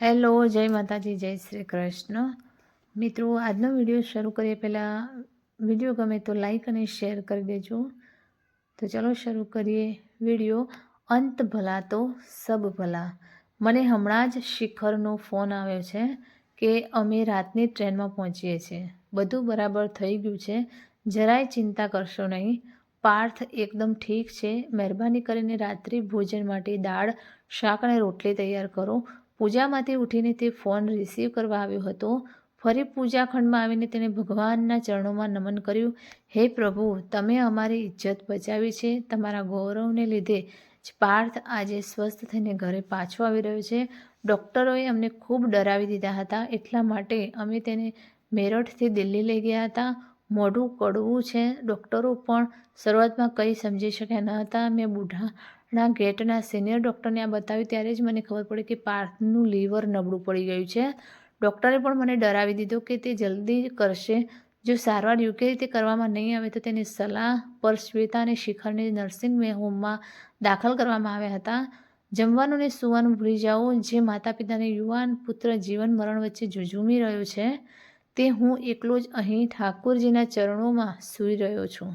Hello, જય માતાજી, જય શ્રી કૃષ્ણ. મિત્રો, આજનો વિડીયો શરૂ કરીએ પહેલાં વિડીયો ગમે તો લાઈક અને શેર કરી દેજો. તો ચલો શરૂ કરીએ વિડીયો. અંત ભલા તો સબ ભલા. મને હમણાં જ શિખરનો ફોન આવ્યો છે કે અમે રાતની ટ્રેનમાં પહોંચીએ છીએ. બધું બરાબર થઈ ગયું છે, જરાય ચિંતા કરશો નહીં. પાર્થ એકદમ ઠીક છે. મહેરબાની કરીને રાત્રિ ભોજન માટે દાળ, શાક અને રોટલી તૈયાર કરો. પૂજામાંથી ઉઠીને તે ફોન રિસીવ કરવા આવ્યો હતો. ફરી પૂજાખંડમાં આવીને તેણે ભગવાનના ચરણોમાં નમન કર્યું. હે પ્રભુ, તમે અમારી ઇજ્જત બચાવી છે. તમારા ગૌરવને લીધે જ પાર્થ આજે સ્વસ્થ થઈને ઘરે પાછો આવી રહ્યો છે. ડૉક્ટરોએ અમને ખૂબ ડરાવી દીધા હતા, એટલા માટે અમે તેને મેરઠથી દિલ્હી લઈ ગયા હતા. મોઢું કડવું છે. ડૉક્ટરો પણ શરૂઆતમાં કંઈ સમજી શક્યા ન હતા. મેં બુઢાના ગેટના સિનિયર ડૉક્ટરને આ બતાવ્યું ત્યારે જ મને ખબર પડી કે પાર્થનું લીવર નબળું પડી ગયું છે. ડૉક્ટરે પણ મને ડરાવી દીધો કે તે જલ્દી કરશે. જો સારવાર યોગ્ય રીતે કરવામાં નહીં આવે તો તેની સલાહ પર શ્વેતા અને શિખરને નર્સિંગ હોમમાં દાખલ કરવામાં આવ્યા હતા. જમવાનું ને સૂવાનું ભૂલી જાઓ. જે માતા પિતાને યુવાન પુત્ર જીવન મરણ વચ્ચે ઝઝૂમી રહ્યો છે, તે હું એકલો જ અહીં ઠાકુરજીના ચરણોમાં સૂઈ રહ્યો છું.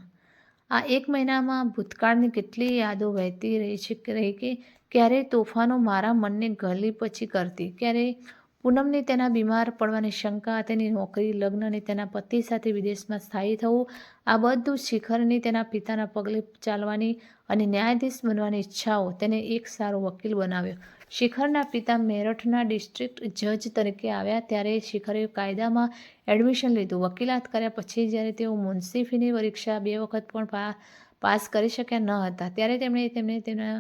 આ એક મહિનામાં ભૂતકાળની કેટલી યાદો વહેતી રહી કે ક્યારેય તોફાનો મારા મનને ગલી પછી કરતી, ક્યારેય પૂનમની તેના બીમાર પડવાની શંકા, તેની નોકરી, લગ્ન અને તેના પતિ સાથે વિદેશમાં સ્થાયી થવું, આ બધું શિખરની તેના પિતાના પગલે ચાલવાની અને ન્યાયાધીશ બનવાની ઈચ્છાઓ તેને એક સારો વકીલ બનાવ્યો. શિખરના પિતા મેરઠના ડિસ્ટ્રિક્ટ જજ તરીકે આવ્યા ત્યારે શિખરે કાયદામાં એડમિશન લીધું. વકીલાત કર્યા પછી જ્યારે તેઓ મુન્સિફીની પરીક્ષા 2 વખત પણ પાસ કરી શક્યા ન હતા ત્યારે તેમને તેના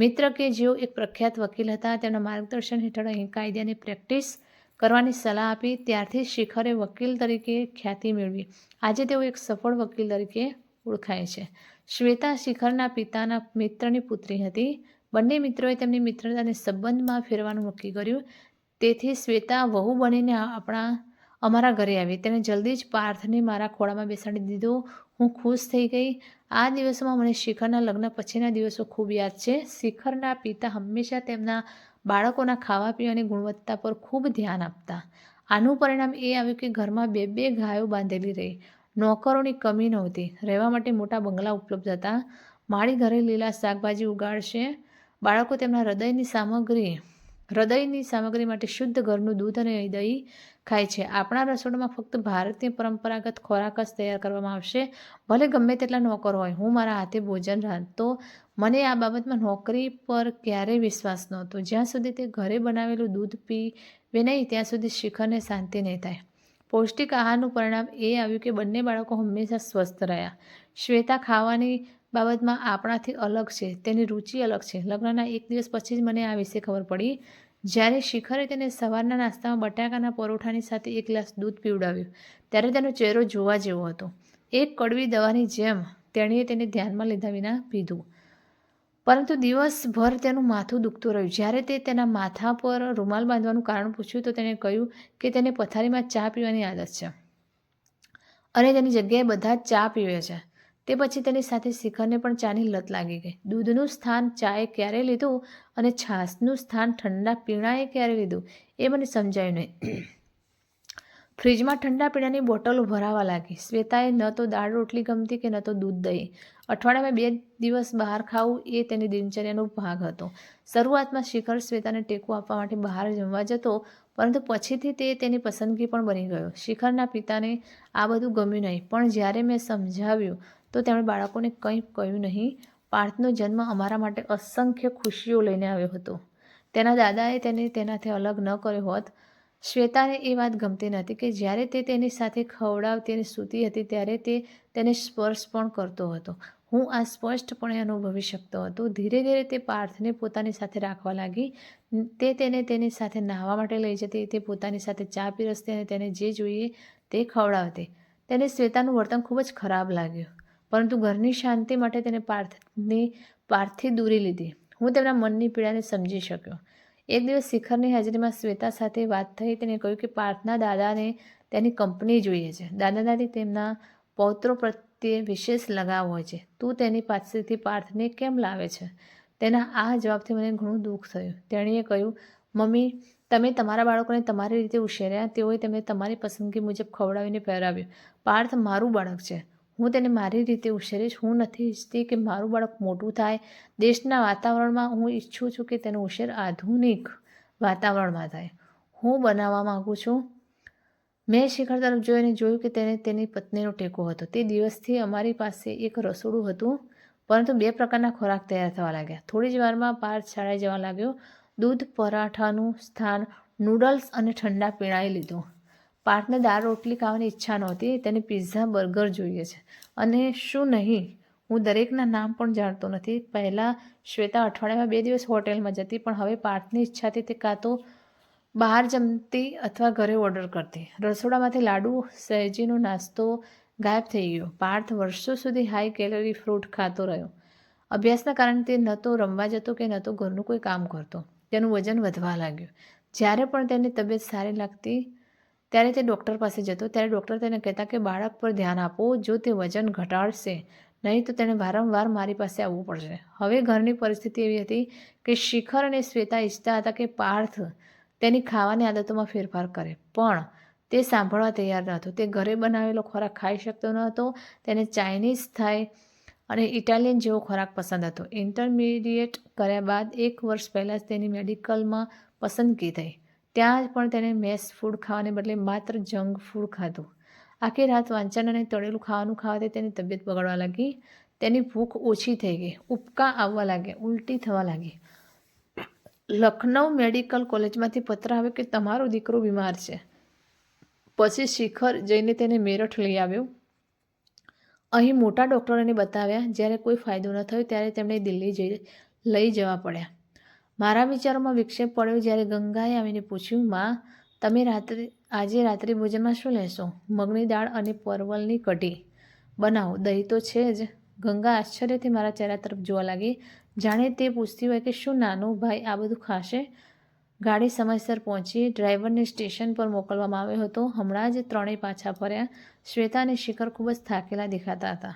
મિત્ર કે જેઓ એક પ્રખ્યાત વકીલ હતા, તેમના માર્ગદર્શન હેઠળ અહીં કાયદાની પ્રેક્ટિસ કરવાની સલાહ આપી. ત્યારથી શિખરે વકીલ તરીકે ખ્યાતિ મેળવી. આજે તેઓ એક સફળ વકીલ તરીકે ઓળખાય છે. શ્વેતા શિખરના પિતાના મિત્રની પુત્રી હતી. બંને મિત્રોએ તેમની મિત્રતાને સંબંધમાં ફેરવાનું નક્કી કર્યું. તેથી શ્વેતા વહુ બનીને અમારા ઘરે આવી. તેણે જલ્દી જ પાર્થને મારા ખોળામાં બેસાડી દીધો. હું ખુશ થઈ ગઈ. આ દિવસોમાં મને શિખરના લગ્ન પછીના દિવસો ખૂબ યાદ છે. શિખરના પિતા હંમેશા તેમના બાળકોના ખાવા પીવાની ગુણવત્તા પર ખૂબ ધ્યાન આપતા. આનું પરિણામ એ આવ્યું કે ઘરમાં 2 ગાયો બાંધેલી રહી. નોકરોની કમી નહોતી. રહેવા માટે મોટા બંગલા ઉપલબ્ધ હતા. માળી ઘરે લીલા શાકભાજી ઉગાડશે. બાળકો તેમના હૃદયની સામગ્રી માટે શુદ્ધ ઘરનું દૂધ અને દહીં ખાય છે. આપણા રસોડામાં ફક્ત ભારતીય પરંપરાગત ખોરાક જ તૈયાર કરવામાં આવશે. ભલે ગમે તેટલા નોકર હોય, હું મારા હાથે ભોજન રાંધતો. મને આ બાબતમાં નોકરી પર ક્યારેય વિશ્વાસ નહોતો. જ્યાં સુધી તે ઘરે બનાવેલું દૂધ પીવે નહીં ત્યાં સુધી શિખરને શાંતિ નહીં થાય. પૌષ્ટિક આહારનું પરિણામ એ આવ્યું કે બંને બાળકો હંમેશા સ્વસ્થ રહ્યા. શ્વેતા ખાવાની બાબતમાં આપણાથી અલગ છે. તેની રુચિ અલગ છે. લગ્નના એક દિવસ પછી જ મને આ વિશે ખબર પડી. જ્યારે શિખરે તેને સવારના નાસ્તામાં બટાકાના પરોઠાની સાથે એક ગ્લાસ દૂધ પીવડાવ્યું ત્યારે તેનો ચહેરો જોવા જેવો હતો. એક કડવી દવાની જેમ તેણીએ તેને ધ્યાનમાં લીધા વિના પીધું. પરંતુ દિવસભર તેનું માથું દુખતું રહ્યું. જ્યારે તે તેના માથા પર રૂમાલ બાંધવાનું કારણ પૂછ્યું તો તેણે કહ્યું કે તેને પથારીમાં ચા પીવાની આદત છે અને તેની જગ્યાએ બધા જ ચા પીવે છે. તે પછી તેની સાથે શિખરને પણ ચાની લત લાગી ગઈ. દૂધનું સ્થાન ચાએ ક્યારે લીધું અને છાશનું સ્થાન ઠંડા પીણાએ ક્યારે લીધું એ મને સમજાયું નહીં. ફ્રીજમાં ઠંડા પીણાની બોટલો ભરાવા લાગી. શ્વેતાએ ન તો દાળ રોટલી ગમતી કે ન તો દૂધ દહીં. અઠવાડિયામાં 2 દિવસ બહાર ખાવું એ તેની દિનચર્યાનો ભાગ હતો. શરૂઆતમાં શિખર શ્વેતાને ટેકો આપવા માટે બહાર જમવા જતો, પરંતુ પછીથી તે તેની પસંદગી પણ બની ગયો. શિખરના પિતાને આ બધું ગમ્યું નહીં, પણ જ્યારે મેં સમજાવ્યું તો તેમણે બાળકોને કંઈ કહ્યું નહીં. પાર્થનો જન્મ અમારા માટે અસંખ્ય ખુશીઓ લઈને આવ્યો હતો. તેના દાદાએ તેને તેનાથી અલગ ન કર્યો હોત. શ્વેતાને એ વાત ગમતી નહોતી કે જ્યારે તે તેની સાથે ખવડાવતી અને સૂતી હતી ત્યારે તે તેને સ્પર્શ પણ કરતો હતો. હું આ સ્પષ્ટપણે અનુભવી શકતો હતો. ધીરે ધીરે તે પાર્થને પોતાની સાથે રાખવા લાગી. તે તેને તેની સાથે નહાવા માટે લઈ જતી, તે પોતાની સાથે ચા પીરસતી અને તેને જે જોઈએ તે ખવડાવતી. તેને શ્વેતાનું વર્તન ખૂબ જ ખરાબ લાગ્યું, પરંતુ ઘરની શાંતિ માટે તેને પાર્થથી દૂરી લીધી. હું તેમના મનની પીડાને સમજી શક્યો. એક દિવસ શિખરની હાજરીમાં શ્વેતા સાથે વાત થઈ. તેણે કહ્યું કે પાર્થના દાદાને તેની કંપની જોઈએ છે. દાદા દાદી તેમના પૌત્રો પ્રત્યે વિશેષ લગાવ હોય છે. તું તેની પાસેથી પાર્થને કેમ લાવે છે? તેના આ જવાબથી મને ઘણું દુઃખ થયું. તેણીએ કહ્યું, મમ્મી, તમે તમારા બાળકોને તમારી રીતે ઉછેર્યા, તેઓએ તેમને તમારી પસંદગી મુજબ ખવડાવીને પહેરાવ્યું. પાર્થ મારું બાળક છે. હું તેને મારી રીતે ઉછેરીશ. હું નથી ઈચ્છતી કે મારું બાળક મોટું થાય. દેશના વાતાવરણમાં હું ઈચ્છું છું કે તેનો ઉછેર આધુનિક વાતાવરણમાં થાય. હું બનાવવા માગું છું. મેં શિખર તરફ જોઈને જોયું કે તેને તેની પત્નીનો ટેકો હતો. તે દિવસથી અમારી પાસે એક રસોડું હતું, પરંતુ 2 પ્રકારના ખોરાક તૈયાર થવા લાગ્યા. થોડી જ વારમાં પાર્થ શાળાએ જવા લાગ્યો. દૂધ પરાઠાનું સ્થાન નૂડલ્સ અને ઠંડા પીણાએ લીધું. પાર્થને દાળ રોટલી ખાવાની ઈચ્છા નહોતી. તેને પિઝા બર્ગર જોઈએ છે. અને શું નહીં, હું દરેકના નામ પણ જાણતો નથી. પહેલાં શ્વેતા અઠવાડિયામાં 2 દિવસ હોટેલમાં જતી, પણ હવે પાર્થની ઈચ્છાથી તે કાં તો બહાર જમતી અથવા ઘરે ઓર્ડર કરતી. રસોડામાંથી લાડુ સહેજીનો નાસ્તો ગાયબ થઈ ગયો. પાર્થ વર્ષો સુધી હાઈ કેલરી ફ્રૂટ ખાતો રહ્યો. અભ્યાસના કારણે તે ન તો રમવા જતો કે ન તો ઘરનું કોઈ કામ કરતો. તેનું વજન વધવા લાગ્યું. જ્યારે પણ તેની તબિયત સારી લાગતી ત્યારે તે ડૉક્ટર પાસે જતો. ત્યારે ડૉક્ટર તેને કહેતા કે બાળક પર ધ્યાન આપો. જો તે વજન ઘટાડશે નહીં તો તેણે વારંવાર મારી પાસે આવવું પડશે. હવે ઘરની પરિસ્થિતિ એવી હતી કે શિખર અને શ્વેતા ઈચ્છતા હતા કે પાર્થ તેની ખાવાની આદતોમાં ફેરફાર કરે, પણ તે સાંભળવા તૈયાર ન હતો. તે ઘરે બનાવેલો ખોરાક ખાઈ શકતો ન હતો. તેને ચાઇનીઝ, થાઈ અને ઇટાલિયન જેવો ખોરાક પસંદ હતો. ઇન્ટરમીડિયેટ કર્યા બાદ 1 વર્ષ પહેલાં જ તેની મેડિકલમાં પસંદગી થઈ. ત્યાં પણ તેણે મેસ ફૂડ ખાવાને બદલે માત્ર જંક ફૂડ ખાધું. આખી રાત વાંચન અને તળેલું ખાવાનું ખાવાથી તેની તબિયત બગડવા લાગી. તેની ભૂખ ઓછી થઈ ગઈ. ઉબકા આવવા લાગ્યા. ઉલટી થવા લાગી. લખનઉ મેડિકલ કોલેજમાંથી પત્ર આવ્યો કે તમારો દીકરો બીમાર છે. પછી શિખર જઈને તેને મેરઠ લઈ આવ્યો. અહીં મોટા ડૉક્ટરોને બતાવ્યા. જ્યારે કોઈ ફાયદો ન થયો ત્યારે તેમણે દિલ્હી લઈ જવા પડ્યા. મારા વિચારોમાં વિક્ષેપ પડ્યો જ્યારે ગંગાએ આવીને પૂછ્યું, માં, તમે આજે રાત્રિ ભોજનમાં શું લેશો? મગની દાળ અને પરવલની કઢી બનાવો. દહીં તો છે જ. ગંગા આશ્ચર્યથી મારા ચહેરા તરફ જોવા લાગી, જાણે તે પૂછતી હોય કે શું નાનો ભાઈ આ બધું ખાશે? ગાડી સમયસર પહોંચી. ડ્રાઈવરને સ્ટેશન પર મોકલવામાં આવ્યો હતો. હમણાં જ ત્રણેય પાછા ફર્યા. શ્વેતા અને શિખર ખૂબ જ થાકેલા દેખાતા હતા.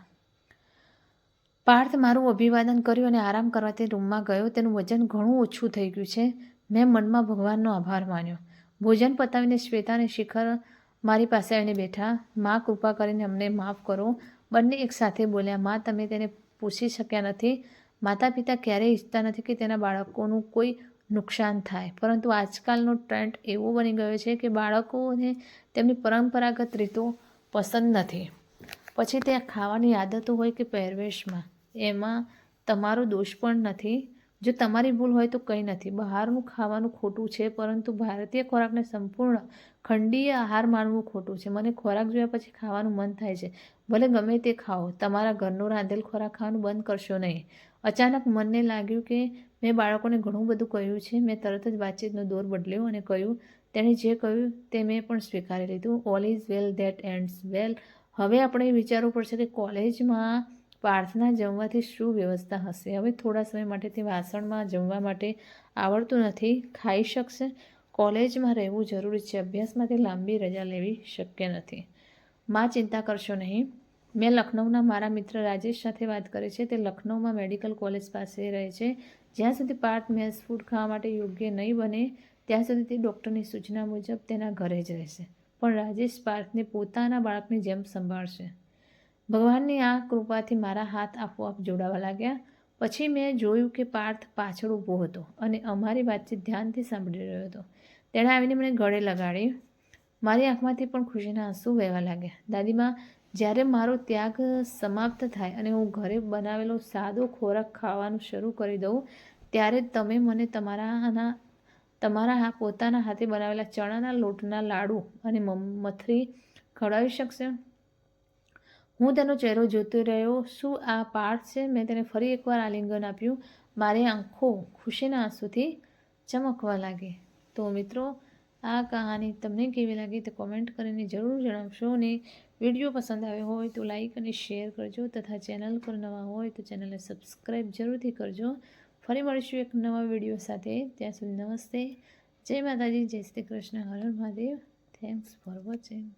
પાર્થ મારું અભિવાદન કર્યું અને આરામ કરવા તે રૂમમાં ગયો. તેનું વજન ઘણું ઓછું થઈ ગયું છે. મેં મનમાં ભગવાનનો આભાર માન્યો. ભોજન પતાવીને શ્વેતા અને શિખર મારી પાસે આવીને બેઠા. માં, કૃપા કરીને અમને માફ કરો. બંને એકસાથે બોલ્યા. માં, તમે તેને પૂછી શક્યા નથી. માતા પિતા ક્યારેય ઈચ્છતા નથી કે તેના બાળકોનું કોઈ નુકસાન થાય, પરંતુ આજકાલનો ટ્રેન્ડ એવો બની ગયો છે કે બાળકોને તેમની પરંપરાગત રીતો પસંદ નથી. પછી તે ખાવાની આદતો હોય કે પહેરવેશમાં, એમાં તમારો દોષ પણ નથી. જો તમારી ભૂલ હોય તો કંઈ નથી. બહારનું ખાવાનું ખોટું છે, પરંતુ ભારતીય ખોરાકને સંપૂર્ણ ખંડીય આહાર માનવું ખોટું છે. મને ખોરાક જોયા પછી ખાવાનું મન થાય છે. ભલે ગમે તે ખાઓ. તમારા ઘરનો રાંધેલ ખોરાક ખાવાનું બંધ કરશો નહીં. અચાનક મને લાગ્યું કે મેં બાળકોને ઘણું બધું કહ્યું છે. મેં તરત જ વાતચીતનો દોર બદલ્યો અને કહ્યું, તેણે જે કહ્યું તે મેં પણ સ્વીકારી લીધું. All is well that ends well. હવે આપણે વિચારવું પડશે કે કોલેજમાં પાર્થના જમવાથી શું વ્યવસ્થા હશે. હવે થોડા સમય માટે તે વાસણમાં જમવા માટે આવડતું નથી. ખાઈ શકશે. કોલેજમાં રહેવું જરૂરી છે. અભ્યાસમાંથી લાંબી રજા લેવી શક્ય નથી. માં, ચિંતા કરશો નહીં. મેં લખનૌના મારા મિત્ર રાજેશ સાથે વાત કરી છે. તે લખનૌમાં મેડિકલ કોલેજ પાસે રહે છે. જ્યાં સુધી પાર્થ મેસ ફૂડ ખાવા માટે યોગ્ય નહીં બને ત્યાં સુધી તે ડૉક્ટરની સૂચના મુજબ તેના ઘરે જ રહેશે. પણ રાજેશ પાર્થને પોતાના બાળકની જેમ સંભાળશે. ભગવાનની આ કૃપાથી મારા હાથ આપોઆપ જોડાવા લાગ્યા. પછી મેં જોયું કે પાર્થ પાછળ ઊભો હતો અને અમારી વાતચીત ધ્યાનથી સાંભળી રહ્યો હતો. તેણે આવીને મને ગળે લગાડી. મારી આંખમાંથી પણ ખુશીના આંસુ વહેવા લાગ્યા. દાદીમા, જ્યારે મારો ત્યાગ સમાપ્ત થાય અને હું ઘરે બનાવેલો સાદો ખોરાક ખાવાનું શરૂ કરી દઉં, ત્યારે તમે મને તમારા પોતાના હાથે બનાવેલા ચણાના લોટના લાડુ અને મથરી ખવડાવી શકશો? હું તેનો ચહેરો જોતો રહ્યો. શું આ પાર્થ છે? મેં તેને ફરી એકવાર આલિંગન આપ્યું. મારી આંખો ખુશીના આંસુથી ચમકવા લાગી. તો મિત્રો, આ કહાની તમને કેવી લાગી તે કોમેન્ટ કરીને જરૂર જણાવશો. અને વિડીયો પસંદ આવ્યો હોય તો લાઈક અને શેર કરજો, તથા ચેનલ પર નવા હોય તો ચેનલને સબસ્ક્રાઈબ જરૂરથી કરજો. ફરી મળીશું એક નવા વિડીયો સાથે. ત્યાં સુધી નમસ્તે. જય માતાજી, જય શ્રી કૃષ્ણ, હર હર મહાદેવ. Thanks for watching.